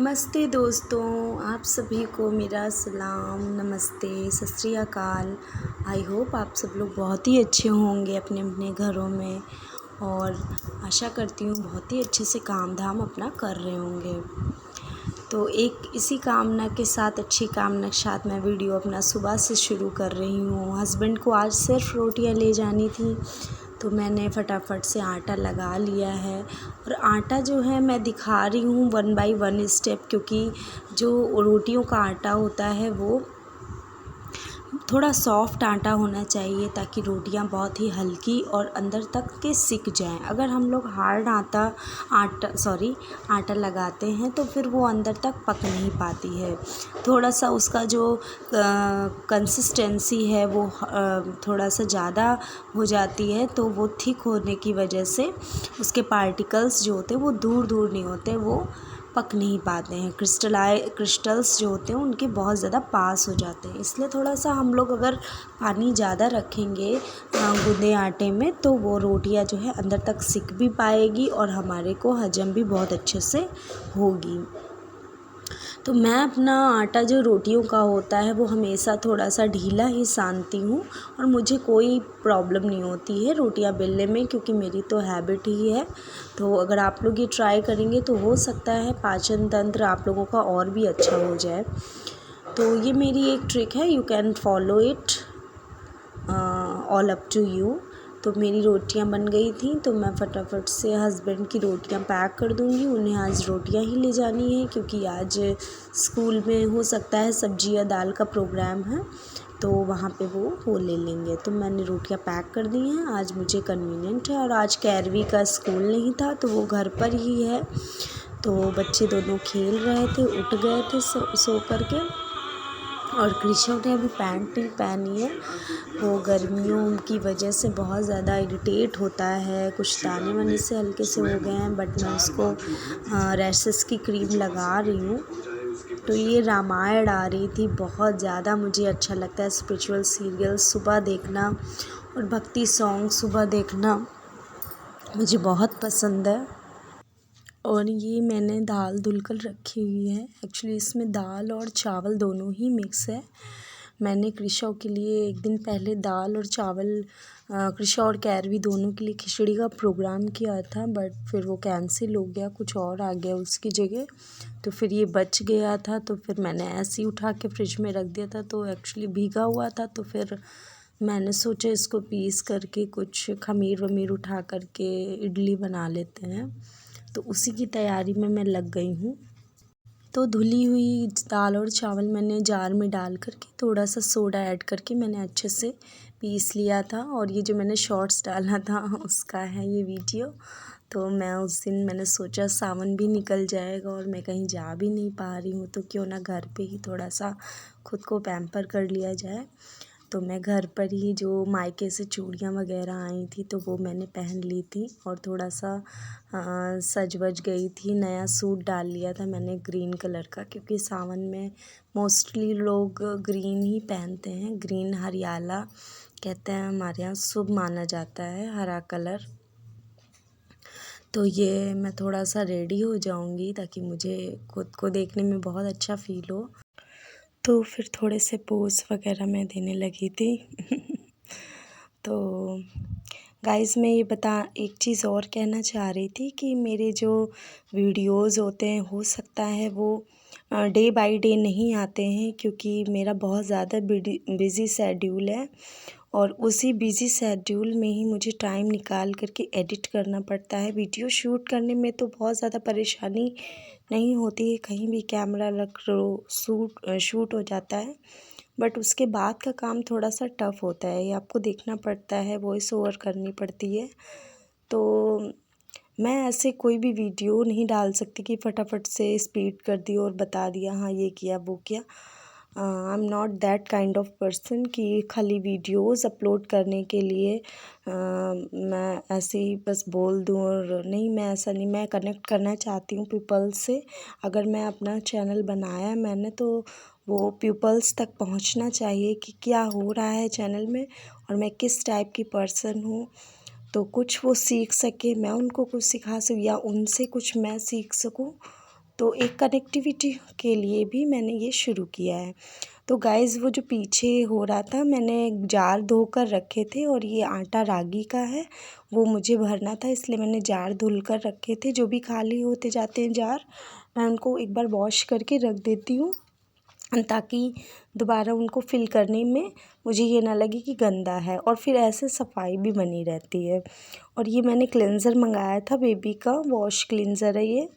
नमस्ते दोस्तों, आप सभी को मेरा सलाम, नमस्ते, सत श्री अकाल। आई होप आप सब लोग बहुत ही अच्छे होंगे अपने अपने घरों में और आशा करती हूँ बहुत ही अच्छे से काम धाम अपना कर रहे होंगे। तो एक इसी कामना के साथ, अच्छी कामना के साथ मैं वीडियो अपना सुबह से शुरू कर रही हूँ। हस्बैंड को आज सिर्फ रोटियाँ ले जानी थी, तो मैंने फटाफट से आटा लगा लिया है। और आटा जो है मैं दिखा रही हूँ 1 बाय 1 स्टेप, क्योंकि जो रोटियों का आटा होता है वो थोड़ा सॉफ्ट आटा होना चाहिए, ताकि रोटियां बहुत ही हल्की और अंदर तक के सिक जाएं। अगर हम लोग हार्ड आटा लगाते हैं तो फिर वो अंदर तक पक नहीं पाती है। थोड़ा सा उसका जो कंसिस्टेंसी है वो थोड़ा सा ज़्यादा हो जाती है, तो वो थिक होने की वजह से उसके पार्टिकल्स जो होते हैं वो दूर दूर नहीं होते, वो पक नहीं पाते हैं। क्रिस्टल्स जो होते हैं उनके बहुत ज़्यादा पास हो जाते हैं। इसलिए थोड़ा सा हम लोग अगर पानी ज़्यादा रखेंगे गूंदे आटे में, तो वो रोटियां जो है अंदर तक सिक भी पाएगी और हमारे को हजम भी बहुत अच्छे से होगी। तो मैं अपना आटा जो रोटियों का होता है वो हमेशा थोड़ा सा ढीला ही सानती हूँ, और मुझे कोई प्रॉब्लम नहीं होती है रोटियां बेलने में, क्योंकि मेरी तो हैबिट ही है। तो अगर आप लोग ये ट्राई करेंगे तो हो सकता है पाचन तंत्र आप लोगों का और भी अच्छा हो जाए। तो ये मेरी एक ट्रिक है, you can follow it, all up to you. तो मेरी रोटियां बन गई थी, तो मैं फटाफट से हस्बैंड की रोटियां पैक कर दूंगी। उन्हें आज रोटियां ही ले जानी है, क्योंकि आज स्कूल में हो सकता है सब्जी या दाल का प्रोग्राम है, तो वहाँ पे वो ले लेंगे। तो मैंने रोटियां पैक कर दी हैं, आज मुझे कन्वीनियंट है। और आज कैरवी का स्कूल नहीं था, तो वो घर पर ही है। तो बच्चे दोनों खेल रहे थे, उठ गए थे सो कर के। और कृषव ने अभी पैंट नहीं पहनी है, वो गर्मियों की वजह से बहुत ज़्यादा इरिटेट होता है, कुछ दाने वाने से हल्के से हो गए हैं, बट मैं उसको रैशेस की क्रीम लगा रही हूँ। तो ये रामायण आ रही थी, बहुत ज़्यादा मुझे अच्छा लगता है स्पिरिचुअल सीरियल सुबह देखना, और भक्ति सॉन्ग सुबह देखना मुझे बहुत पसंद है। और ये मैंने दाल धुलकर रखी हुई है, एक्चुअली इसमें दाल और चावल दोनों ही मिक्स है। मैंने कृषव के लिए एक दिन पहले दाल और चावल, कृषव और कैरवी दोनों के लिए खिचड़ी का प्रोग्राम किया था, बट फिर वो कैंसिल हो गया, कुछ और आ गया उसकी जगह। तो फिर ये बच गया था, तो फिर मैंने ऐसे ही उठा के फ्रिज में रख दिया था। तो एक्चुअली भीगा हुआ था, तो फिर मैंने सोचा इसको पीस करके कुछ खमीर वमीर उठा करके इडली बना लेते हैं। तो उसी की तैयारी में मैं लग गई हूँ। तो धुली हुई दाल और चावल मैंने जार में डाल करके थोड़ा सा सोडा ऐड करके मैंने अच्छे से पीस लिया था। और ये जो मैंने शॉर्ट्स डाला था उसका है ये वीडियो। तो मैं उस दिन मैंने सोचा सावन भी निकल जाएगा और मैं कहीं जा भी नहीं पा रही हूँ, तो क्यों ना घर पे ही थोड़ा सा खुद को पैम्पर कर लिया जाए। तो मैं घर पर ही जो मायके से चूड़ियाँ वगैरह आई थी, तो वो मैंने पहन ली थी और थोड़ा सा सज वज गई थी। नया सूट डाल लिया था मैंने ग्रीन कलर का, क्योंकि सावन में मोस्टली लोग ग्रीन ही पहनते हैं। ग्रीन हरियाला कहते हैं, हमारे यहाँ शुभ माना जाता है हरा कलर। तो ये मैं थोड़ा सा रेडी हो जाऊंगी ताकि मुझे खुद को देखने में बहुत अच्छा फील हो। तो फिर थोड़े से पोज वगैरह मैं देने लगी थी। तो गाइस मैं ये एक चीज़ और कहना चाह रही थी कि मेरे जो वीडियोस होते हैं हो सकता है वो डे बाय डे नहीं आते हैं, क्योंकि मेरा बहुत ज़्यादा बिज़ी शेड्यूल है, और उसी बिज़ी शेड्यूल में ही मुझे टाइम निकाल करके एडिट करना पड़ता है। वीडियो शूट करने में तो बहुत ज़्यादा परेशानी नहीं होती है, कहीं भी कैमरा रख लो शूट हो जाता है, बट उसके बाद का काम थोड़ा सा टफ़ होता है। ये आपको देखना पड़ता है, वॉइस ओवर करनी पड़ती है। तो मैं ऐसे कोई भी वीडियो नहीं डाल सकती कि फटाफट से स्पीड कर दी और बता दिया हाँ ये किया वो किया। I am not that kind of person कि खाली वीडियोस अपलोड करने के लिए मैं ऐसे ही बस बोल दूँ और नहीं, मैं ऐसा नहीं, मैं कनेक्ट करना चाहती हूँ पीपल से। अगर मैं अपना चैनल बनाया मैंने, तो वो पीपल्स तक पहुंचना चाहिए कि क्या हो रहा है चैनल में और मैं किस टाइप की पर्सन हूँ। तो कुछ वो सीख सके, मैं उनको कुछ सिखा सकूँ या उनसे कुछ मैं सीख सकूँ। तो एक कनेक्टिविटी के लिए भी मैंने ये शुरू किया है। तो गाइज़ वो जो पीछे हो रहा था, मैंने जार धोकर रखे थे और ये आटा रागी का है, वो मुझे भरना था, इसलिए मैंने जार धुल कर रखे थे। जो भी खाली होते जाते हैं जार, मैं उनको एक बार वॉश करके रख देती हूँ, ताकि दोबारा उनको फिल करने में मुझे ये ना लगे कि गंदा है, और फिर ऐसे सफाई भी बनी रहती है। और ये मैंने क्लेंज़र मंगाया था, बेबी का वॉश क्लींज़र है ये,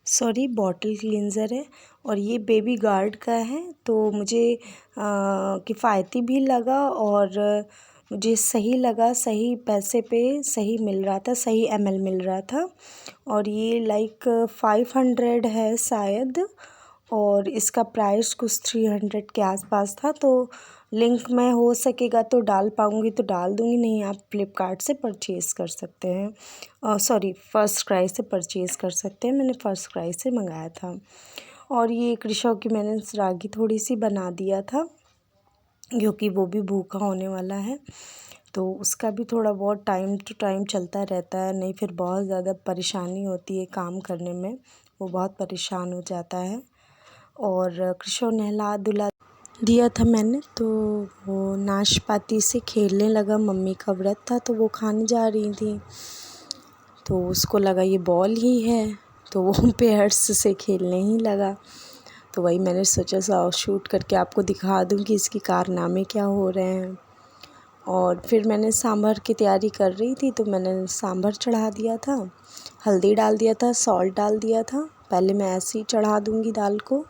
सॉरी बॉटल क्लींज़र है, और ये बेबी गार्ड का है। तो मुझे किफ़ायती भी लगा और मुझे सही लगा, सही पैसे पे सही मिल रहा था, सही ml मिल रहा था। और ये लाइक 500 है शायद, और इसका प्राइस कुछ 300 के आसपास था। तो लिंक मैं हो सकेगा तो डाल पाऊँगी तो डाल दूँगी, नहीं आप फ्लिपकार्ट से परचेज़ कर सकते हैं, सॉरी फर्स्ट क्राई से परचेज़ कर सकते हैं। मैंने फर्स्ट क्राई से मंगाया था। और ये कृषव की मैंने रागी थोड़ी सी बना दिया था, क्योंकि वो भी भूखा होने वाला है, तो उसका भी थोड़ा बहुत टाइम टू टाइम चलता रहता है, नहीं फिर बहुत ज़्यादा परेशानी होती है काम करने में, वो बहुत परेशान हो जाता है। और कृषव नहला धुला दिया था मैंने, तो वो नाशपाती से खेलने लगा, मम्मी का व्रत था तो वो खाने जा रही थी, तो उसको लगा ये बॉल ही है, तो वो पेयर्स से खेलने ही लगा। तो वही मैंने सोचा शूट करके आपको दिखा दूँ कि इसकी कारनामे क्या हो रहे हैं। और फिर मैंने सांभर की तैयारी कर रही थी, तो मैंने सांभर चढ़ा दिया था, हल्दी डाल दिया था, सॉल्ट डाल दिया था। पहले मैं ऐसे ही चढ़ा दूँगी दाल को,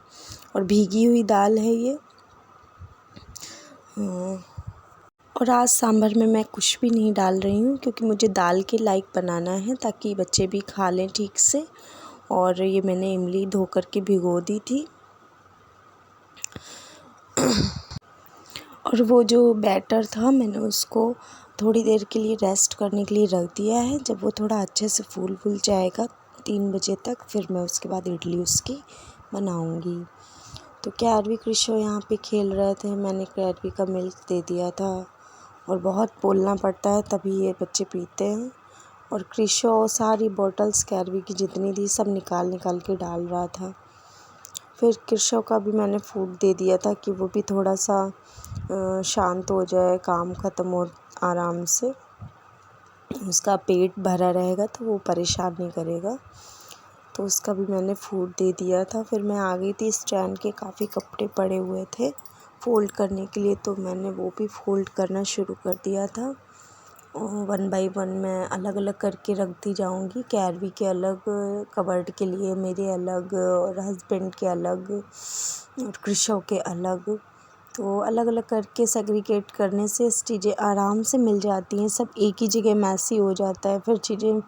और भीगी हुई दाल है ये। और आज सांभर में मैं कुछ भी नहीं डाल रही हूँ, क्योंकि मुझे दाल के लायक बनाना है ताकि बच्चे भी खा लें ठीक से। और ये मैंने इमली धो कर के भिगो दी थी। और वो जो बैटर था मैंने उसको थोड़ी देर के लिए रेस्ट करने के लिए रख दिया है। जब वो थोड़ा अच्छे से फूल जाएगा 3 बजे तक, फिर मैं उसके बाद इडली उसकी बनाऊँगी। तो कैरवी कृषव यहाँ पे खेल रहे थे, मैंने कैरवी का मिल्क दे दिया था, और बहुत बोलना पड़ता है तभी ये बच्चे पीते हैं। और कृषव सारी बॉटल्स कैरवी की जितनी थी सब निकाल के डाल रहा था। फिर कृषव का भी मैंने फूड दे दिया था कि वो भी थोड़ा सा शांत हो जाए, काम ख़त्म हो आराम से, उसका पेट भरा रहेगा तो वो परेशान नहीं करेगा। तो उसका भी मैंने फूड दे दिया था। फिर मैं आ गई थी, स्टैंड के काफ़ी कपड़े पड़े हुए थे फ़ोल्ड करने के लिए, तो मैंने वो भी फ़ोल्ड करना शुरू कर दिया था। 1 बाय 1 मैं अलग अलग करके रखती जाऊंगी, कैरवी के अलग कबर्ड के लिए, मेरे अलग, और हस्बैंड के अलग, और कृषव के अलग। तो अलग अलग करके सेग्रीगेट करने से चीज़ें आराम से मिल जाती हैं, सब एक ही जगह मैसी हो जाता है, फिर चीज़ें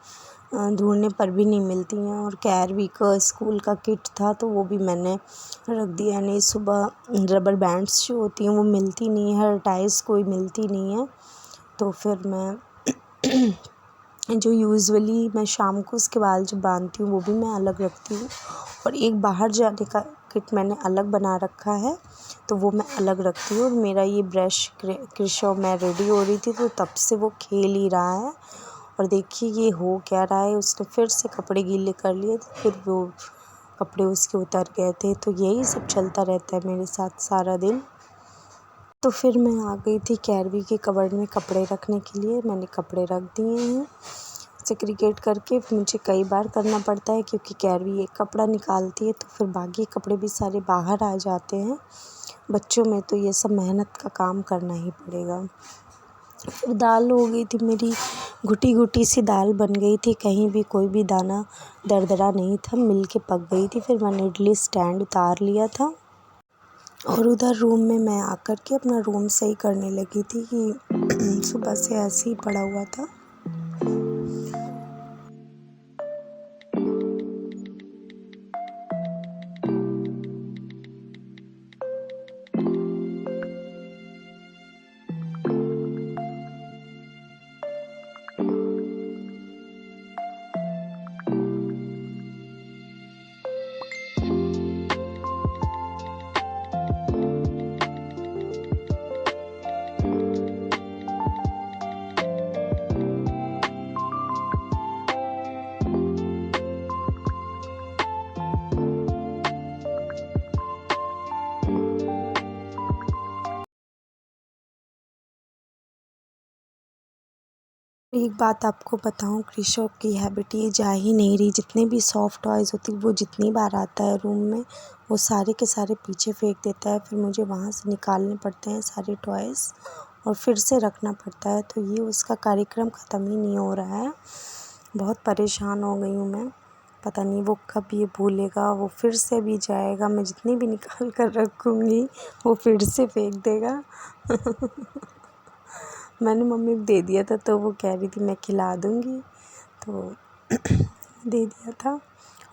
ढूंढने पर भी नहीं मिलती हैं। और कैरवी का स्कूल का किट था तो वो भी मैंने रख दिया, नहीं सुबह रबर बैंड्स जो होती हैं वो मिलती नहीं है, टाइस कोई मिलती नहीं है, तो फिर मैं जो यूजुअली मैं शाम को उसके बाल जो बांधती हूँ वो भी मैं अलग रखती हूँ। और एक बाहर जाने का किट मैंने अलग बना रखा है, तो वो मैं अलग रखती हूँ। और मेरा ये ब्रश कृषव, मैं रेडी हो रही थी तो तब से वो खेल ही रहा है। और देखिए ये हो क्या रहा है, उसने फिर से कपड़े गीले कर लिए थे, फिर वो कपड़े उसके उतर गए थे। तो यही सब चलता रहता है मेरे साथ सारा दिन। तो फिर मैं आ गई थी कैरवी के कबर्ड में कपड़े रखने के लिए, मैंने कपड़े रख दिए हैं सेग्रीगेट करके। मुझे कई बार करना पड़ता है क्योंकि कैरवी एक कपड़ा निकालती है तो फिर बाकी कपड़े भी सारे बाहर आ जाते हैं। बच्चों में तो ये सब मेहनत का काम करना ही पड़ेगा। फिर दाल हो गई थी मेरी, घुटी सी दाल बन गई थी, कहीं भी कोई भी दाना दरदरा नहीं था, मिल के पक गई थी। फिर मैंने इडली स्टैंड उतार लिया था, और उधर रूम में मैं आकर के अपना रूम सही करने लगी थी कि सुबह से ऐसे ही पड़ा हुआ था। एक बात आपको बताऊं, कृषो की हैबिट ये जा ही नहीं रही। जितने भी सॉफ्ट टॉयज़ होती वो जितनी बार आता है रूम में वो सारे के सारे पीछे फेंक देता है। फिर मुझे वहाँ से निकालने पड़ते हैं सारे टॉयज़ और फिर से रखना पड़ता है। तो ये उसका कार्यक्रम ख़त्म ही नहीं हो रहा है। बहुत परेशान हो गई हूँ मैं। पता नहीं वो कब ये भूलेगा, वो फिर से भी जाएगा। मैं जितनी भी निकाल कर रखूँगी वो फिर से फेंक देगा। मैंने मम्मी को दे दिया था तो वो कह रही थी मैं खिला दूँगी, तो दे दिया था।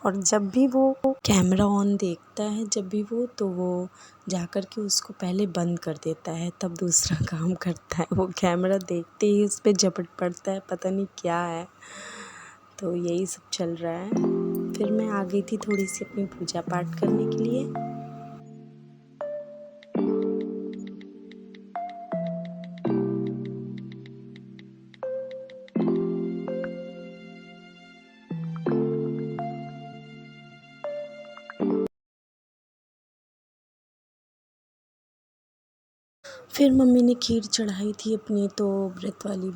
और जब भी वो कैमरा ऑन देखता है, जब भी तो वो जा कर के उसको पहले बंद कर देता है, तब दूसरा काम करता है। वो कैमरा देखते ही उस पे झपट पड़ता है, पता नहीं क्या है। तो यही सब चल रहा है। फिर मैं आ गई थी थोड़ी सी अपनी पूजा पाठ करने के लिए। फिर मम्मी ने खीर चढ़ाई थी अपनी, तो व्रत वाली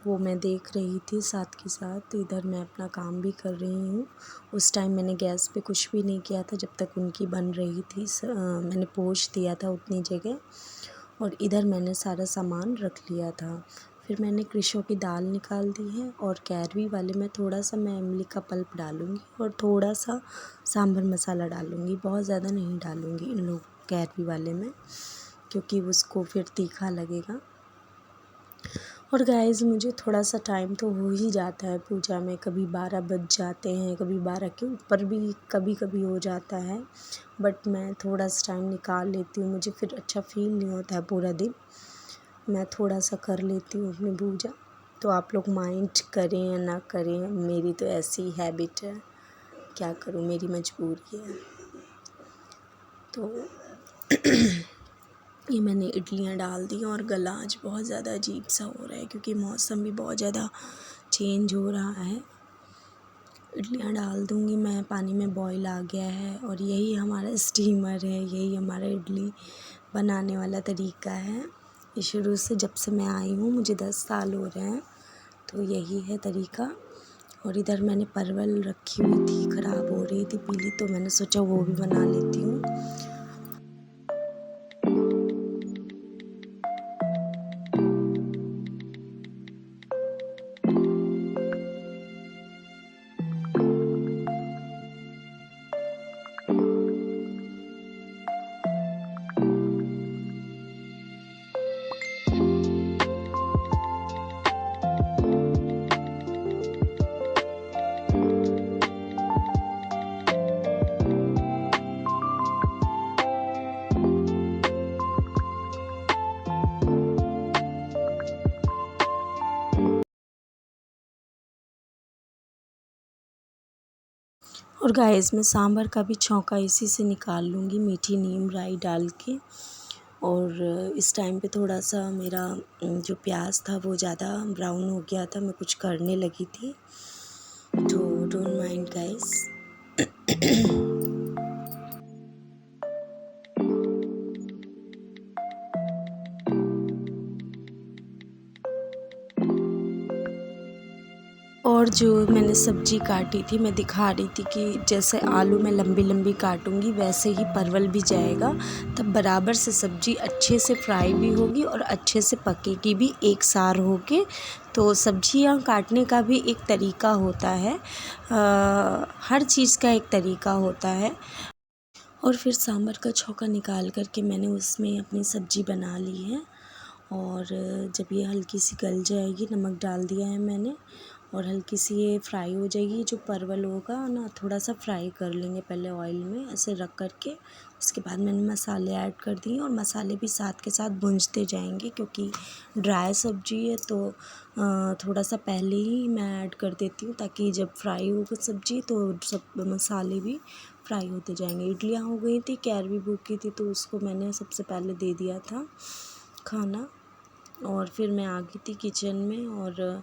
वो मैं देख रही थी साथ के साथ। इधर मैं अपना काम भी कर रही हूँ। उस टाइम मैंने गैस पे कुछ भी नहीं किया था जब तक उनकी बन रही थी। मैंने पोंछ दिया था उतनी जगह और इधर मैंने सारा सामान रख लिया था। फिर मैंने कृषों की दाल निकाल दी है और कैरवी वाले में थोड़ा सा मैं इमली का पल्प डालूँगी और थोड़ा सा सांभर मसाला डालूँगी। बहुत ज़्यादा नहीं डालूँगी इन लोग कैरवी वाले में, क्योंकि उसको फिर तीखा लगेगा। और गाइस मुझे थोड़ा सा टाइम तो हो ही जाता है पूजा में। कभी 12 बज जाते हैं, कभी 12 के ऊपर भी कभी कभी हो जाता है, बट मैं थोड़ा सा टाइम निकाल लेती हूँ। मुझे फिर अच्छा फील नहीं होता है पूरा दिन। मैं थोड़ा सा कर लेती हूँ अपनी पूजा। तो आप लोग माइंड करें या ना करें, मेरी तो ऐसी हैबिट है, क्या करूँ, मेरी मजबूरी है। तो ये मैंने इडलियाँ डाल दी और गला आज बहुत ज़्यादा अजीब सा हो रहा है क्योंकि मौसम भी बहुत ज़्यादा चेंज हो रहा है। इडलियाँ डाल दूँगी मैं, पानी में बॉईल आ गया है और यही हमारा स्टीमर है, यही हमारा इडली बनाने वाला तरीका है। ये शुरू से जब से मैं आई हूँ, मुझे 10 साल हो रहे हैं, तो यही है तरीका। और इधर मैंने परवल रखी हुई थी, ख़राब हो रही थी पीली, तो मैंने सोचा वो भी बना लेती हूँ। और गाइस मैं सांभर का भी छौंका इसी से निकाल लूँगी, मीठी नीम राई डाल के। और इस टाइम पे थोड़ा सा मेरा जो प्याज था वो ज़्यादा ब्राउन हो गया था, मैं कुछ करने लगी थी, तो डोंट माइंड गाइस। और जो मैंने सब्ज़ी काटी थी, मैं दिखा रही थी कि जैसे आलू मैं लंबी लंबी काटूंगी वैसे ही परवल भी जाएगा, तब बराबर से सब्ज़ी अच्छे से फ्राई भी होगी और अच्छे से पकेगी भी एक सार होके। तो सब्जियां काटने का भी एक तरीका होता है, हर चीज़ का एक तरीका होता है। और फिर सांभर का छौंका निकाल करके मैंने उसमें अपनी सब्ज़ी बना ली है। और जब ये हल्की सी गल जाएगी, नमक डाल दिया है मैंने, और हल्की सी ये फ्राई हो जाएगी, जो परवल होगा ना थोड़ा सा फ्राई कर लेंगे पहले ऑयल में ऐसे रख कर के। उसके बाद मैंने मसाले ऐड कर दिए और मसाले भी साथ के साथ भूंजते जाएंगे, क्योंकि ड्राई सब्ज़ी है तो थोड़ा सा पहले ही मैं ऐड कर देती हूँ, ताकि जब फ्राई होगा सब्ज़ी तो सब मसाले भी फ्राई होते जाएंगे। इडलियाँ हो गई थी, कैरवी भूखी थी तो उसको मैंने सबसे पहले दे दिया था खाना। और फिर मैं आ गई थी किचन में और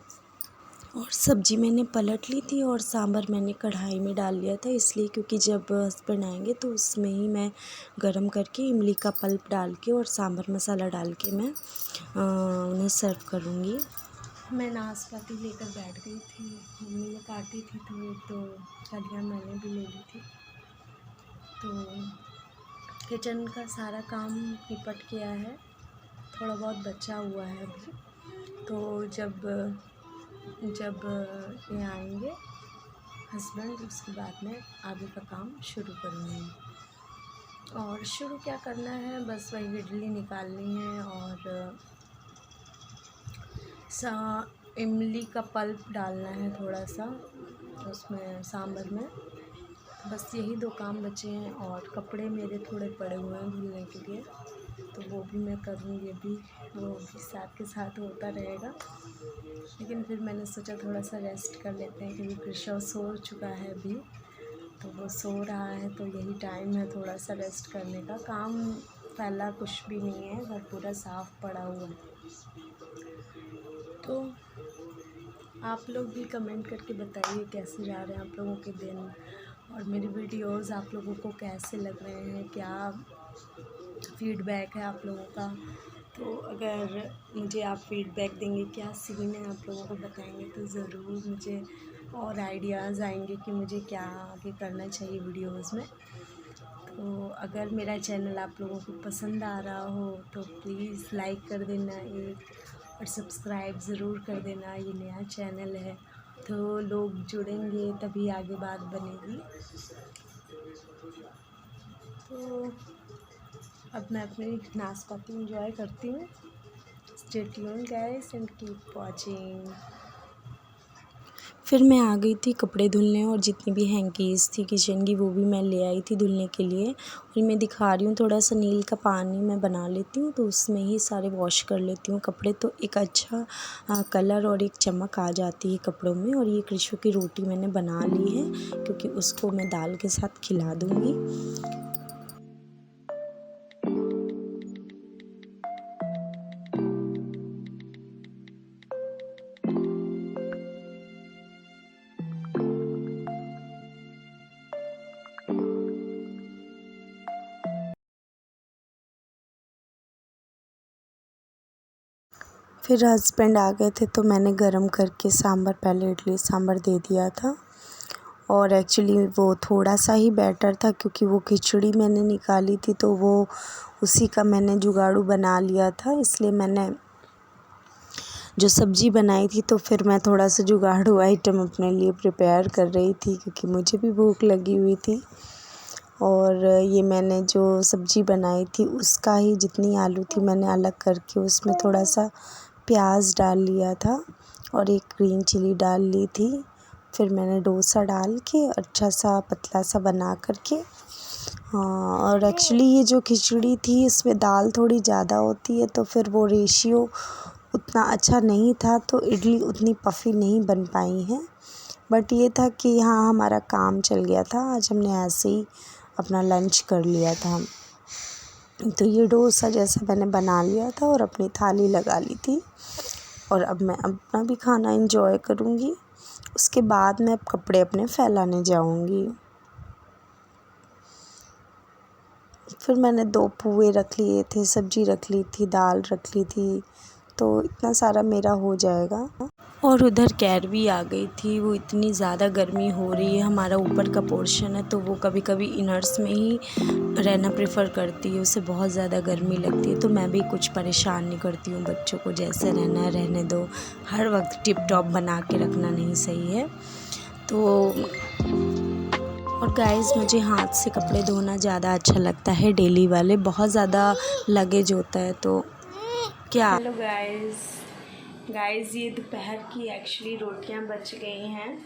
सब्ज़ी मैंने पलट ली थी और सांभर मैंने कढ़ाई में डाल लिया था, इसलिए क्योंकि जब हस्बैंड आएंगे तो उसमें ही मैं गरम करके इमली का पल्प डाल के और सांभर मसाला डाल के मैं उन्हें सर्व करूँगी। मैं नाशपाती लेकर बैठ गई थी, मम्मी ने काटी थी तो कलियाँ मैंने भी ले ली थी। तो किचन का सारा काम निपट गया है, थोड़ा बहुत बचा हुआ है अभी। तो जब ये आएंगे हस्बैंड, उसके बाद में आगे का काम शुरू करूँगी। और शुरू क्या करना है, बस वही इडली निकालनी है और इमली का पल्प डालना है थोड़ा सा उसमें सांभर में। बस यही 2 काम बचे हैं और कपड़े मेरे थोड़े पड़े हुए हैं धुलने के लिए, तो वो भी मैं करूँगी अभी। वो भी साथ के साथ होता रहेगा, लेकिन फिर मैंने सोचा थोड़ा सा रेस्ट कर लेते हैं क्योंकि कृष्ण सो चुका है अभी, तो वो सो रहा है, तो यही टाइम है थोड़ा सा रेस्ट करने का। काम फैला कुछ भी नहीं है, घर पूरा साफ़ पड़ा हुआ है। तो आप लोग भी कमेंट करके बताइए कैसे जा रहे हैं आप लोगों के दिन, और मेरी वीडियोस आप लोगों को कैसे लग रहे हैं, क्या फीडबैक है आप लोगों का। तो अगर मुझे आप फीडबैक देंगे, क्या सीन है आप लोगों को बताएंगे, तो ज़रूर मुझे और आइडियाज़ आएंगे कि मुझे क्या आगे करना चाहिए वीडियोस में। तो अगर मेरा चैनल आप लोगों को पसंद आ रहा हो तो प्लीज़ लाइक कर देना एक, और सब्सक्राइब ज़रूर कर देना। ये नया चैनल है तो लोग जुड़ेंगे तभी आगे बात बनेगी। तो अब मैं अपनी नाशपाती एंजॉय करती हूँ। Stay tuned guys and keep watching. फिर मैं आ गई थी कपड़े धुलने, और जितनी भी हैंकीज़ थी किचन की वो भी मैं ले आई थी धुलने के लिए। और मैं दिखा रही हूँ, थोड़ा सा नील का पानी मैं बना लेती हूँ तो उसमें ही सारे वॉश कर लेती हूँ कपड़े, तो एक अच्छा कलर और एक चमक आ जाती है कपड़ों में। और ये कृषु की रोटी मैंने बना ली है क्योंकि उसको मैं दाल के साथ खिला दूँगी। फिर हस्बैंड आ गए थे तो मैंने गरम करके सांभर, पहले इडली सांभर दे दिया था। और एक्चुअली वो थोड़ा सा ही बैटर था क्योंकि वो खिचड़ी मैंने निकाली थी तो वो उसी का मैंने जुगाड़ू बना लिया था, इसलिए मैंने जो सब्ज़ी बनाई थी तो फिर मैं थोड़ा सा जुगाड़ू आइटम अपने लिए प्रिपेयर कर रही थी क्योंकि मुझे भी भूख लगी हुई थी। और ये मैंने जो सब्ज़ी बनाई थी उसका ही जितनी आलू थी मैंने अलग करके उसमें थोड़ा सा प्याज डाल लिया था और एक ग्रीन चिली डाल ली थी। फिर मैंने डोसा डाल के अच्छा सा पतला सा बना करके, हाँ। और एक्चुअली ये जो खिचड़ी थी इसमें दाल थोड़ी ज़्यादा होती है तो फिर वो रेशियो उतना अच्छा नहीं था, तो इडली उतनी पफ़ी नहीं बन पाई हैं। बट ये था कि हाँ, हमारा काम चल गया था, आज हमने ऐसे ही अपना लंच कर लिया था। तो ये डोसा जैसा मैंने बना लिया था और अपनी थाली लगा ली थी, और अब मैं अपना भी खाना एंजॉय करूँगी। उसके बाद मैं कपड़े अपने फैलाने जाऊँगी। फिर मैंने 2 पुए रख लिए थे, सब्ज़ी रख ली थी, दाल रख ली थी, तो इतना सारा मेरा हो जाएगा। और उधर कैरवी आ गई थी, वो इतनी ज़्यादा गर्मी हो रही है, हमारा ऊपर का पोर्शन है तो वो कभी कभी इनर्स में ही रहना प्रेफर करती है, उसे बहुत ज़्यादा गर्मी लगती है। तो मैं भी कुछ परेशान नहीं करती हूँ, बच्चों को जैसे रहना है रहने दो, हर वक्त टिप टॉप बना के रखना नहीं सही है। तो और गाइस, मुझे हाथ से कपड़े धोना ज़्यादा अच्छा लगता है, डेली वाले बहुत ज़्यादा लगेज होता है तो क्या। हेलो गाइस, ये दोपहर की एक्चुअली रोटियां बच गई हैं,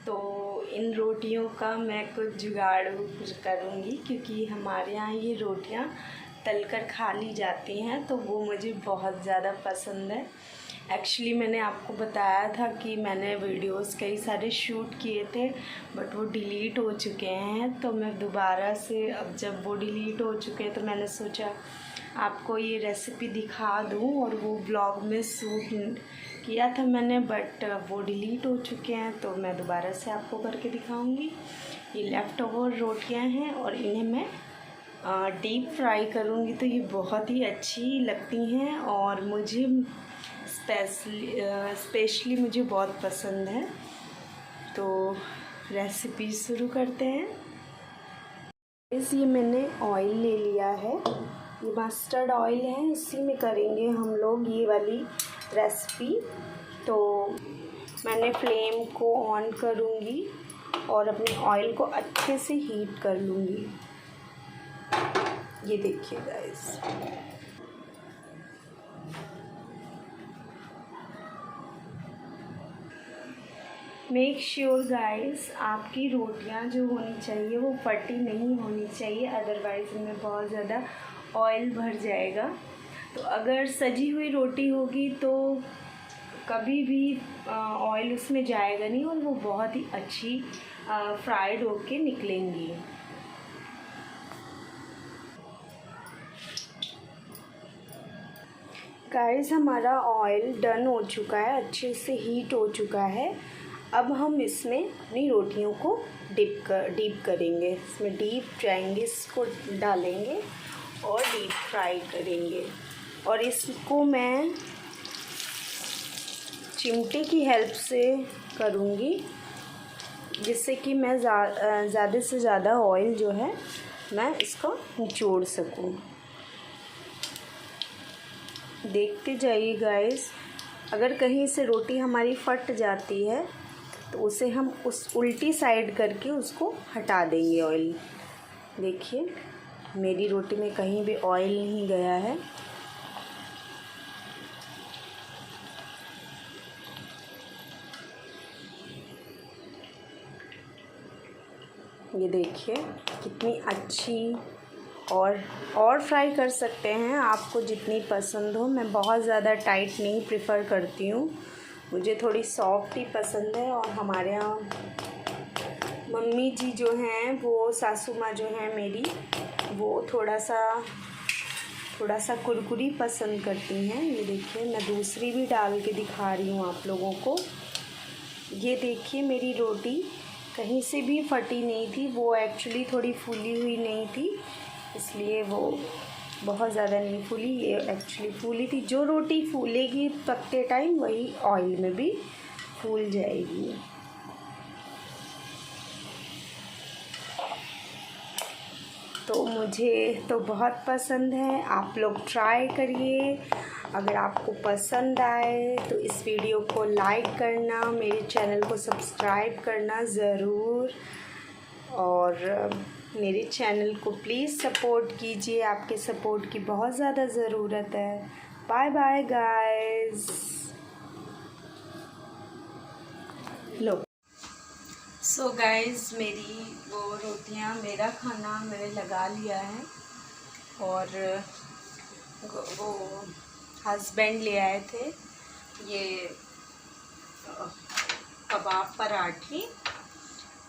तो इन रोटियों का मैं कुछ जुगाड़ करूँगी क्योंकि हमारे यहाँ ये रोटियां तलकर खा ली जाती हैं, तो वो मुझे बहुत ज़्यादा पसंद है। एक्चुअली मैंने आपको बताया था कि मैंने वीडियोस कई सारे शूट किए थे बट वो डिलीट हो चुके हैं, तो मैं दोबारा से अब जब वो डिलीट हो चुके हैं तो मैंने सोचा आपको ये रेसिपी दिखा दूँ। और वो ब्लॉग में शूट किया था मैंने बट वो डिलीट हो चुके हैं, तो मैं दोबारा से आपको करके दिखाऊंगी। ये लेफ़्ट ओवर रोटियां हैं और इन्हें मैं डीप फ्राई करूंगी, तो ये बहुत ही अच्छी लगती हैं और मुझे स्पेशली मुझे बहुत पसंद है। तो रेसिपी शुरू करते हैं। ये मैंने ऑयल ले लिया है, ये मस्टर्ड ऑयल है, इसी में करेंगे हम लोग ये वाली रेसिपी। तो मैंने फ्लेम को ऑन करूँगी और अपने ऑयल को अच्छे से हीट कर लूँगी। ये देखिए गाइस, मेक श्योर गाइस आपकी रोटियां जो होनी चाहिए वो फटी नहीं होनी चाहिए, अदरवाइज़ इनमें बहुत ज़्यादा ऑयल भर जाएगा। तो अगर सजी हुई रोटी होगी तो कभी भी ऑयल उसमें जाएगा नहीं और वो बहुत ही अच्छी फ्राइड होके निकलेंगी। गाइस हमारा ऑयल डन हो चुका है, अच्छे से हीट हो चुका है। अब हम इसमें अपनी रोटियों को डीप करेंगे, इसमें डीप जाएंगे, इसको डालेंगे और डीप फ्राई करेंगे। और इसको मैं चिमटे की हेल्प से करूँगी, जिससे कि मैं ज़्यादा से ज़्यादा ऑयल जो है मैं इसको निचोड़ सकूँ। देखते जाइए गाइस, अगर कहीं से रोटी हमारी फट जाती है तो उसे हम उस उल्टी साइड करके उसको हटा देंगे ऑयल। देखिए मेरी रोटी में कहीं भी ऑयल नहीं गया है। ये देखिए कितनी अच्छी, और फ्राई कर सकते हैं आपको जितनी पसंद हो। मैं बहुत ज़्यादा टाइट नहीं प्रेफर करती हूँ, मुझे थोड़ी सॉफ्ट ही पसंद है। और हमारे यहाँ मम्मी जी जो हैं, वो सासू माँ जो हैं मेरी, वो थोड़ा सा कुरकुरी पसंद करती हैं। ये देखिए मैं दूसरी भी डाल के दिखा रही हूँ आप लोगों को। ये देखिए मेरी रोटी कहीं से भी फटी नहीं थी, वो एक्चुअली थोड़ी फूली हुई नहीं थी, इसलिए वो बहुत ज़्यादा नहीं फूली, ये एक्चुअली फूली थी। जो रोटी फूलेगी पकते टाइम वही ऑयल में भी फूल जाएगी। तो मुझे तो बहुत पसंद है, आप लोग ट्राई करिए। अगर आपको पसंद आए तो इस वीडियो को लाइक करना, मेरे चैनल को सब्सक्राइब करना ज़रूर, और मेरे चैनल को प्लीज़ सपोर्ट कीजिए, आपके सपोर्ट की बहुत ज़्यादा ज़रूरत है। Bye bye guys. लो सो गाइस, मेरी वो रोटियां, मेरा खाना मैंने लगा लिया है, और वो हस्बैंड ले आए थे ये कबाब पराठे,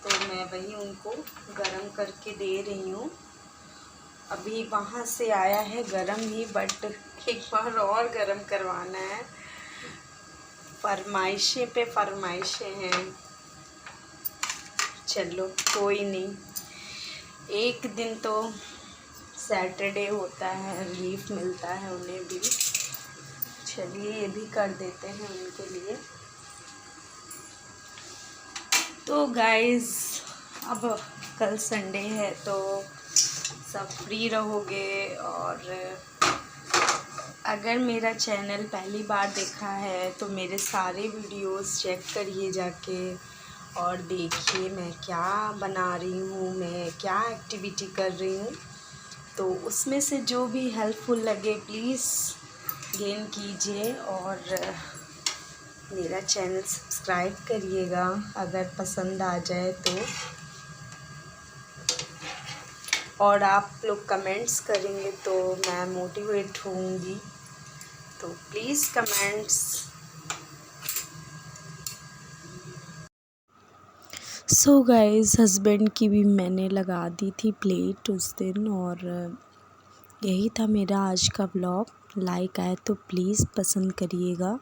तो मैं वही उनको गरम करके दे रही हूँ। अभी वहाँ से आया है गरम ही, बट एक बार और गरम करवाना है। फरमाइशें पे फरमाइशें हैं, चलो कोई नहीं, एक दिन तो सैटरडे होता है, रिलीफ मिलता है उन्हें भी। चलिए ये भी कर देते हैं उनके लिए। तो गाइस अब कल संडे है तो सब फ्री रहोगे, और अगर मेरा चैनल पहली बार देखा है तो मेरे सारे वीडियोस चेक करिए जाके, और देखिए मैं क्या बना रही हूँ, मैं क्या एक्टिविटी कर रही हूँ। तो उसमें से जो भी हेल्पफुल लगे प्लीज़ गेन कीजिए, और मेरा चैनल सब्सक्राइब करिएगा अगर पसंद आ जाए तो। और आप लोग कमेंट्स करेंगे तो मैं मोटिवेट होंगी, तो please comments. So guys, husband की भी मैंने लगा दी थी प्लेट उस दिन, और यही था मेरा आज का व्लॉग। लाइक आए तो प्लीज़ पसंद करिएगा।